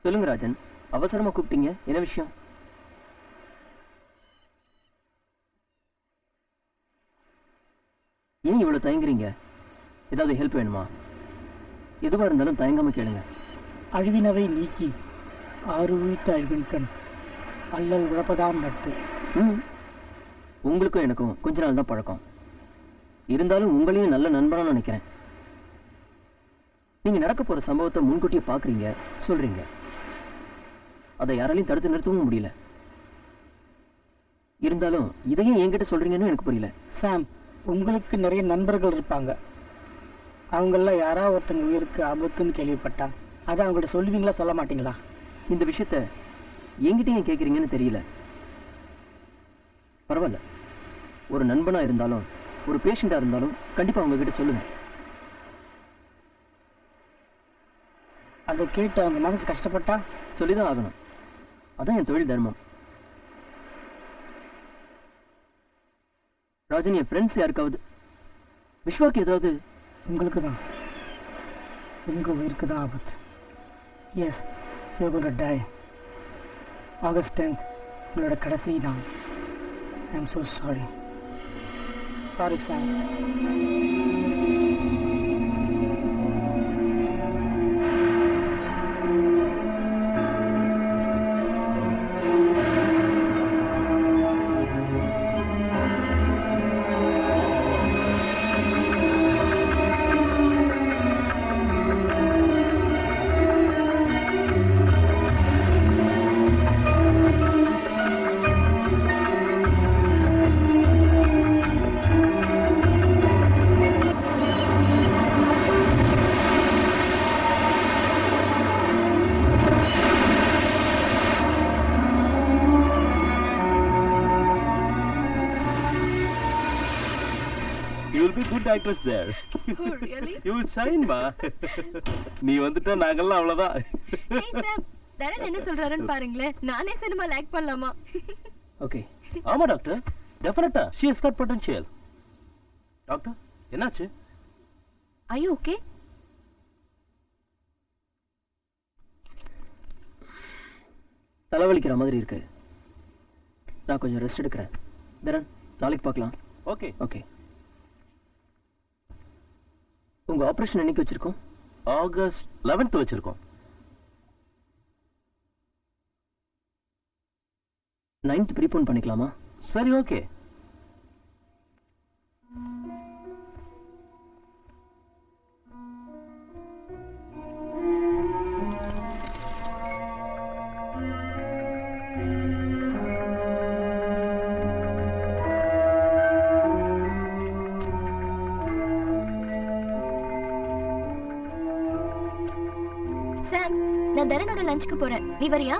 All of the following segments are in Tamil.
சொல்லுங்க ராஜன், அவசரமா கூப்பிட்டீங்க, என்ன விஷயம்? ஏன் இவ்வளவு தயங்குறீங்க? ஏதாவது ஹெல்ப் வேணுமா? எதுவா இருந்தாலும் தயங்காம கேளுங்க. அழிவினவை நீக்கி ஆறு உயிர்த்த அழிவின்கண் அல்லல் உழப்பதாம் நட்பு. உங்களுக்கும் எனக்கும் கொஞ்ச நாள் தான் பழக்கம். இருந்தாலும் உங்களையும் நல்ல நண்பனா நினைக்கிறேன். நீங்க நடக்க போற சம்பவத்தை முன்கூட்டியே பாக்குறீங்க, சொல்றீங்க. அதை யாராலையும் தடுத்து நிறுத்தவும் முடியல. இருந்தாலும் இதையும் என்கிட்ட சொல்றீங்கன்னு எனக்கு புரியல. சாம், உங்களுக்கு நிறைய நண்பர்கள் இருப்பாங்க. அவங்கள யாராவது ஒருத்தங்க உயிருக்கு ஆபத்துன்னு கேள்விப்பட்டா அதை அவங்கள்ட்ட சொல்லுவீங்களா, சொல்ல மாட்டீங்களா? இந்த விஷயத்த என்கிட்ட ஏன் கேட்குறீங்கன்னு தெரியல. பரவாயில்ல, ஒரு நண்பனா இருந்தாலும் ஒரு பேஷண்டா இருந்தாலும் கண்டிப்பா அவங்க கிட்ட சொல்லுங்க. அதை கேட்டு அவங்க மனசு கஷ்டப்பட்டா சொல்லிதான் ஆகணும். அதான் என் தொழில் தர்மம். ராஜன், என் ஃப்ரெண்ட்ஸ் யாருக்காவது, விஸ்வாக்கு ஏதாவது? உங்களுக்கு தான், உங்க உயிருக்கு தான் ஆபத்து. Yes, you're going to die. August 10th உங்களோட கடைசி நாள். I'm so sorry. Sorry, Sam. You will be good actress there. Oh, really? You will shine, ma. நீ வந்துட்டா நாங்கெல்லாம் அவ்வளவுதான். Hey Sam, தரன் என்ன சொல்றாருன்னு பாருங்களேன். நானே சினிமால ஆக்ட் பண்ணலாமா? ஓகே. ஆமா டாக்டர், டெஃபினட்டா she has got potential. Doctor, என்னாச்சு? Are you okay? தலைவலிக்கிற மாதிரி இருக்கு. நான் கொஞ்சம் ரெஸ்ட் எடுக்கிறேன். தரன், நாளைக்கு பார்க்கலாம். Okay okay. உங்க ஆபரேஷன் என்னைக்கு வச்சிருக்கோம்? ஆகஸ்ட் 11th வச்சிருக்கோம். 9th ப்ரீபோன் பண்ணிக்கலாமா? சரி, ஓகே. Sam, நான் தரனோட லஞ்சுக்கு போறேன். நீ வரியா?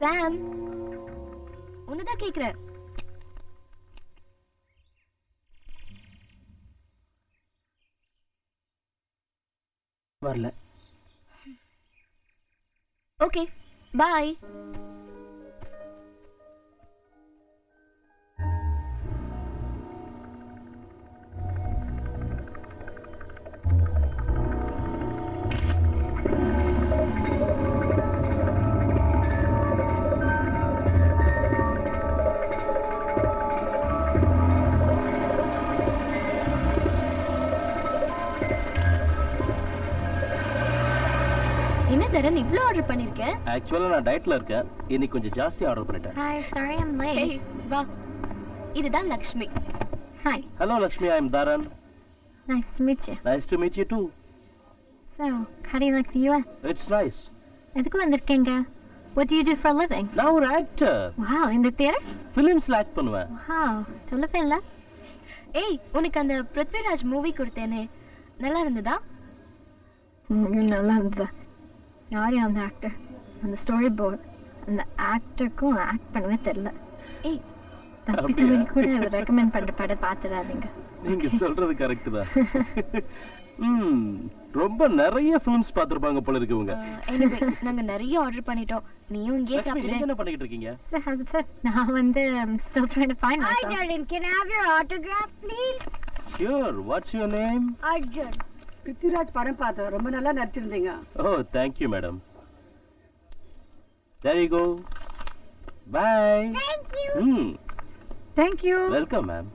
Sam, உன்னதான் கேக்குறேன். வரல. ஓகே, பாய். என்ன தரன் இவ்ளோ ஆர்டர் பண்ணிருக்க? ஆக்சுவலா நான் டயட்ல இருக்கேன். இன்னைக்கு கொஞ்சம் ஜாஸ்தி ஆர்டர் பண்ணிட்டேன். Hi, sorry I'm late. Hey, வா. இதுதான் Lakshmi. Hi. Hello Lakshmi, I am Dharan. Nice to meet you. Nice to meet you too. So, how do you like the US? It's nice. எதுக்கு வந்திருக்கீங்க? What do you do for a living? நான் ஒரு actor. Wow, in the theater? ஃபிலிம்ஸ்ல ஆக்ட் பண்ணுவேன். Wow, சொல்லவே இல்ல. ஏய், உனக்கு அந்த பிருத்விராஜ் மூவி கொடுத்தேனே, நல்லா இருந்ததா? நல்லா இருந்ததா? யார் அந்த ஆக்டர்? அந்த ஸ்டோரி போர்ட் அந்த ஆக்டருக்கும் ஆக்ட் பண்ணவே தெரியல. ஏய், தப்பி கூட ரெக்கமெண்ட் பண்ற படம் பார்த்துடாதீங்க. நீங்க சொல்றது கரெக்ட் தான். ரொம்ப நிறைய ஃபிலிம்ஸ் பார்த்திருப்பாங்க போல இருக்குங்க. anyway, நாங்க நிறைய ஆர்டர் பண்ணிட்டோம். நீயும் இங்கே சாப்பிடுங்க. என்ன பண்ணிட்டு இருக்கீங்க? நான் வந்து still trying to find Hi myself. darling, can I have your autograph please? Sure. What's your name? Arjun. Prithviraj படம் பார்த்தோம், ரொம்ப நல்லா நடிச்சிருந்தீங்க. Oh, thank you, madam. There you go. Bye. Thank you. Thank you. Welcome, ma'am.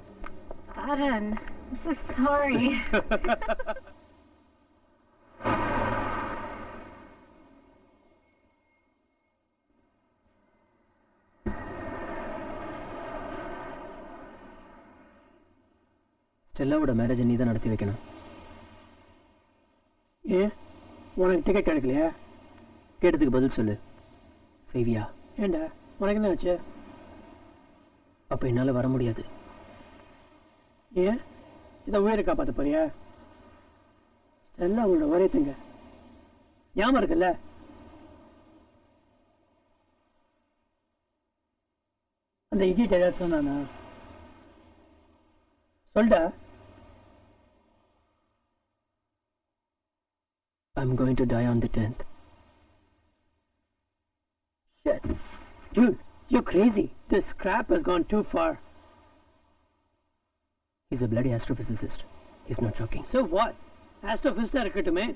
Taran, I'm so sorry. ஸ்டெல்லாவோட மேரேஜை நீ தான் நடத்தி வைக்கணும். ஏன் உனக்கு டிக்கெட் கிடைக்கலையா? கேட்டதுக்கு பதில் சொல்லு. செய்வியா? ஏண்டா உனக்கு என்ன ஆச்சு? அப்போ என்னால் வர முடியாது. ஏன் இதை உயிரை காப்பாற்ற போறியா? ஸ்டெல்லா உங்களோட வரையத்துங்க ஞாபகம் இருக்குல்ல? அந்த இடியட் ஏதாச்சும் சொன்னானா? சொல்டா. I'm going to die on the 10th. Shit. Dude, you're crazy. This crap has gone too far. He's a bloody astrophysicist. He's not joking. So what? Astrophysicist இருக்கட்டுமே.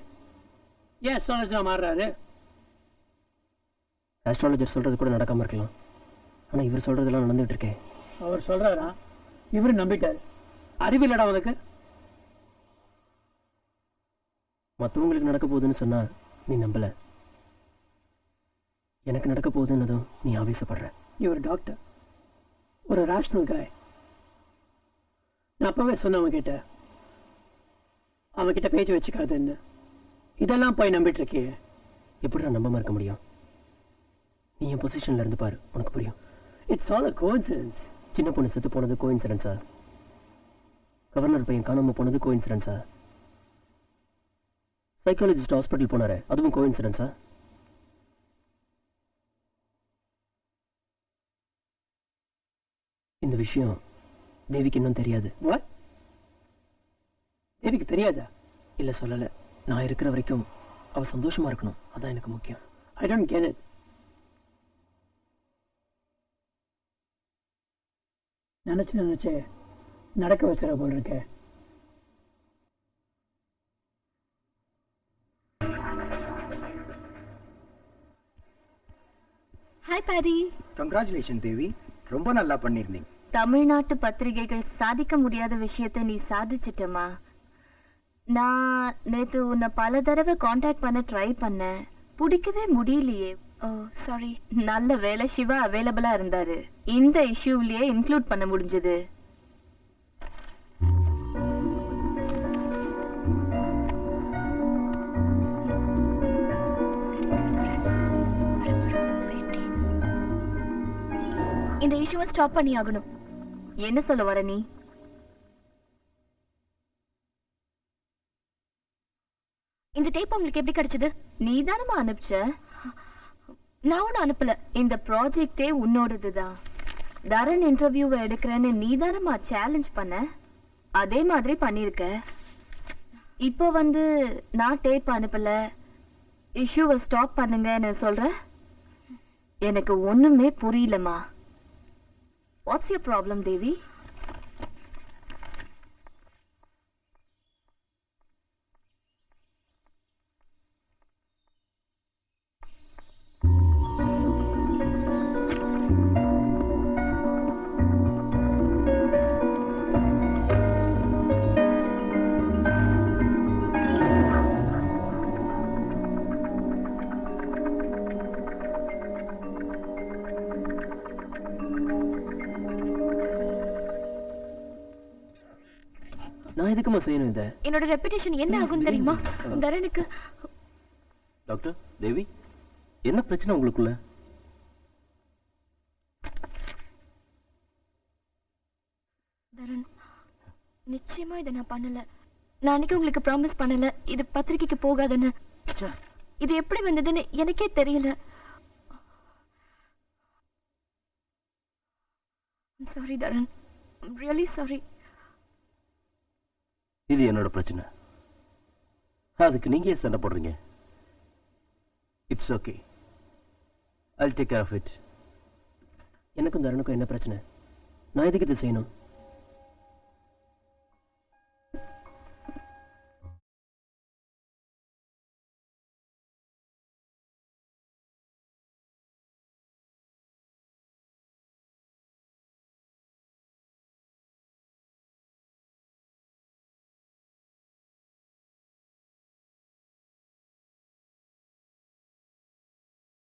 ஏன் astrologer மாறுறாரு? ஆஸ்ட்ராலஜர் சொல்றது கூட நடக்காம இருக்கலாம். ஆனா இவர் சொல்றதெல்லாம் நடந்துட்டு இருக்கே. அவர் சொல்றாரா? இவரு நம்பிட்டாரு. அறிவில்லடா உனக்கு? மற்றவங்களுக்கு நடக்க போகுதுன்னு சொன்னா நீ நம்பல. எனக்கு நடக்க போகுதுன்னதும் நீ ஆவேசப்படுற. இவர் டாக்டர், ஒரு ரேஷனல் காய். நான் அப்பவே சொன்ன அவன்கிட்ட பேச்சு வச்சுக்காதுன்னு. இதெல்லாம் போய் நம்பிட்டு இருக்கியே. எப்படி நான் நம்பாம இருக்க முடியும்? நீ என் பொசிஷன்ல இருந்து பாரு, உனக்கு புரியும். It's all a coincidence. சின்ன பொண்ணு செத்து போனது கோயின்சிடன்ஸா? கவர்னர் பையன் காணாம போனது கோயின்சிடன்ஸா? சைக்காலஜிஸ்ட் ஹாஸ்பிட்டல் போனாரு, அதுவும் கோயின்சிடன்ஸா? இந்த விஷயம் தேவிக்கு இன்னும் தெரியாது. What? தேவிக்கு தெரியாதா? இல்ல சொல்லல. நான் இருக்கிற வரைக்கும் அவ சந்தோஷமா இருக்கணும், அதான் எனக்கு முக்கியம். I don't get it. நினைச்சு நடக்க வச்சுற போல் இருக்க. ஹாய் பாரி. கங்க்ராச்சுலேஷன் தேவி, ரொம்ப நல்லா பண்ணிருந்தீங்க. தமிழ்நாட்டு பத்திரிகைகள் சாதிக்க முடியாத விஷயத்தை நீ சாதிச்சிட்டமா. நான் நேத்து உன்னை பல தடவை காண்டாக்ட் பண்ண ட்ரை பண்ணேன், பிடிக்கவே முடியலையே. ஓ சாரி. நல்ல வேலை சிவா அவைலபிளா இருந்தாரு, இந்த இஷ்யூலயே இன்க்ளூட் பண்ண முடிஞ்சது. இந்த இஷ்யூவை ஸ்டாப் பண்ணி ஆகணும். என்ன சொல்ல வர நீ? இந்த டேப் உங்களுக்கு எப்படி கிடைச்சது? நீ தானமா அனுப்பிச்ச? நான் ஒன்னும் அனுப்பல. இந்த ப்ராஜெக்டே உன்னோடதுதான். தரன் இன்டர்வியூவை எடுக்கிறேன்னு நீ தானமா சேலஞ்ச் பண்ண, அதே மாதிரி பண்ணிருக்க. இப்போ வந்து நான் டேப் அனுப்பல, இஷ்யூவை ஸ்டாப் பண்ணுங்கன்னு சொல்ற. எனக்கு ஒண்ணுமே புரியலமா. What's your problem, Devi? நான் எதுக்குமா செய்யணும் இதை? என்னோட ரெப்புடேஷன் என்ன ஆகும் தெரியுமா? தரனுக்கு. டாக்டர் தேவி, என்ன பிரச்சனை உங்களுக்குள்ள? தரன், நிச்சயமா இதை நான் பண்ணல. நான் அன்னைக்கு உங்களுக்கு ப்ராமிஸ் பண்ணல இது பத்திரிக்கைக்கு போகாதுன்னு. இது எப்படி வந்ததுன்னு எனக்கே தெரியல. I'm sorry Taran, I'm really sorry. இது என்னோட பிரச்சனை, அதுக்கு நீங்க ஏன் சண்டை போடுறீங்க? It's okay, I'll take care of it. எனக்கும் தரனுக்கும் என்ன பிரச்சனை? நான் எதுக்கு இதை செய்யணும்?